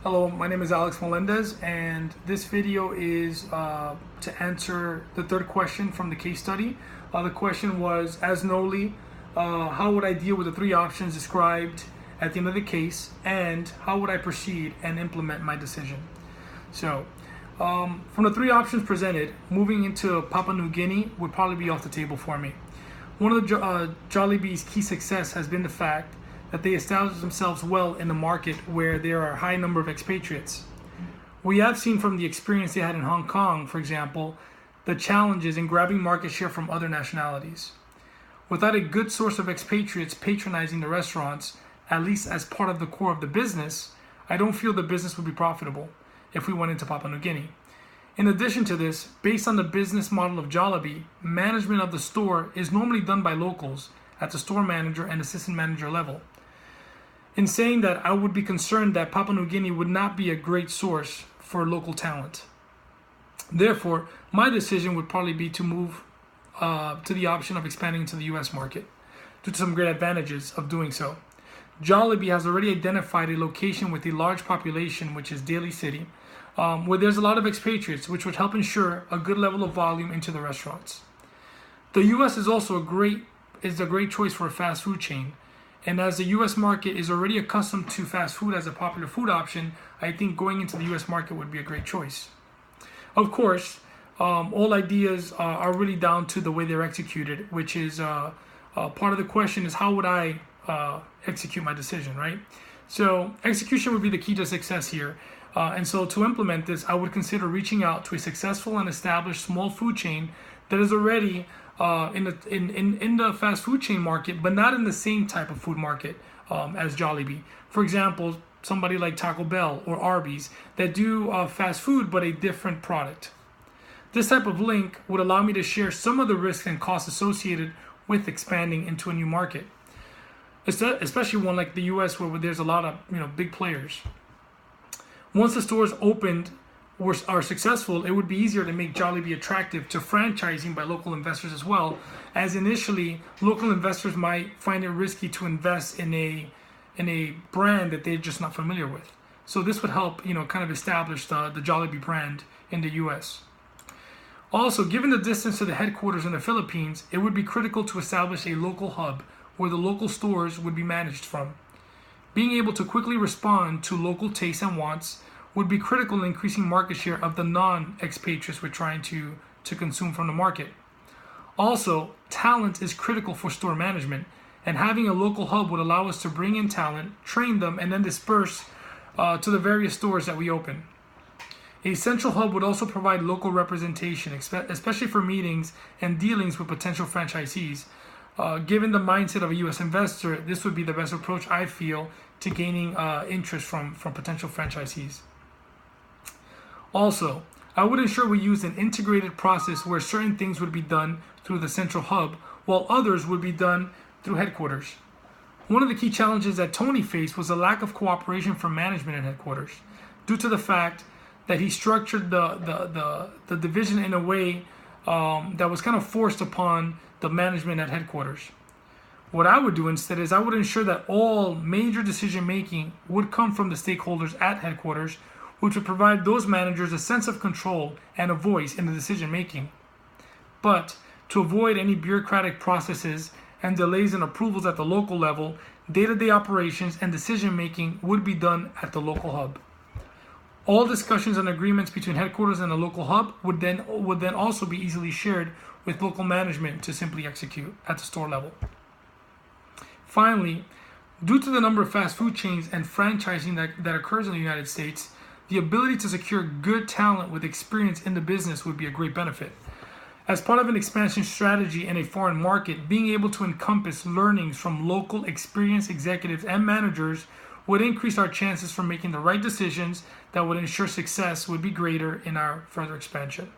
Hello, my name is Alex Melendez, and this video is to answer the third question from the case study. The question was, as Noli, how would I deal with the three options described at the end of the case, and how would I proceed and implement my decision? So, from the three options presented, moving into Papua New Guinea would probably be off the table for me. One of the Jollibee's key success has been the fact that they established themselves well in the market where there are a high number of expatriates. We have seen from the experience they had in Hong Kong, for example, the challenges in grabbing market share from other nationalities. Without a good source of expatriates patronizing the restaurants, at least as part of the core of the business, I don't feel the business would be profitable if we went into Papua New Guinea. In addition to this, based on the business model of Jollibee, management of the store is normally done by locals at the store manager and assistant manager level. In saying that, I would be concerned that Papua New Guinea would not be a great source for local talent. Therefore, my decision would probably be to move to the option of expanding into the US market due to some great advantages of doing so. Jollibee has already identified a location with a large population, which is Daly City, where there's a lot of expatriates, which would help ensure a good level of volume into the restaurants. The US is also a great choice for a fast food chain. And as the U.S. market is already accustomed to fast food as a popular food option, I think going into the U.S. market would be a great choice. Of course, all ideas are really down to the way they're executed, which is part of the question is how would I execute my decision, right? So execution would be the key to success here. And so to implement this, I would consider reaching out to a successful and established small food chain that is already in the fast food chain market, but not in the same type of food market as Jollibee. For example, somebody like Taco Bell or Arby's that do fast food but a different product. This type of link would allow me to share some of the risks and costs associated with expanding into a new market, especially one like the US where there's a lot of big players. Once the stores opened are successful, it would be easier to make Jollibee attractive to franchising by local investors as well, as initially local investors might find it risky to invest in a brand that they're just not familiar with. So this would help kind of establish the Jollibee brand in the US. Also, given the distance to the headquarters in the Philippines, it would be critical to establish a local hub where the local stores would be managed from. Being able to quickly respond to local tastes and wants would be critical in increasing market share of the non-expatriates we're trying to consume from the market. Also, talent is critical for store management, and having a local hub would allow us to bring in talent, train them, and then disperse to the various stores that we open. A central hub would also provide local representation, especially for meetings and dealings with potential franchisees. Given the mindset of a U.S. investor, this would be the best approach, I feel, to gaining interest from potential franchisees. Also, I would ensure we use an integrated process where certain things would be done through the central hub, while others would be done through headquarters. One of the key challenges that Tony faced was a lack of cooperation from management at headquarters, due to the fact that he structured the division in a way that was kind of forced upon the management at headquarters. What I would do instead is I would ensure that all major decision making would come from the stakeholders at headquarters, which would provide those managers a sense of control and a voice in the decision making. But to avoid any bureaucratic processes and delays in approvals at the local level, day-to-day operations and decision making would be done at the local hub. All discussions and agreements between headquarters and the local hub would then also be easily shared with local management to simply execute at the store level. Finally, due to the number of fast food chains and franchising that occurs in the United States, the ability to secure good talent with experience in the business would be a great benefit. As part of an expansion strategy in a foreign market, being able to encompass learnings from local experienced executives and managers would increase our chances for making the right decisions that would ensure success would be greater in our further expansion.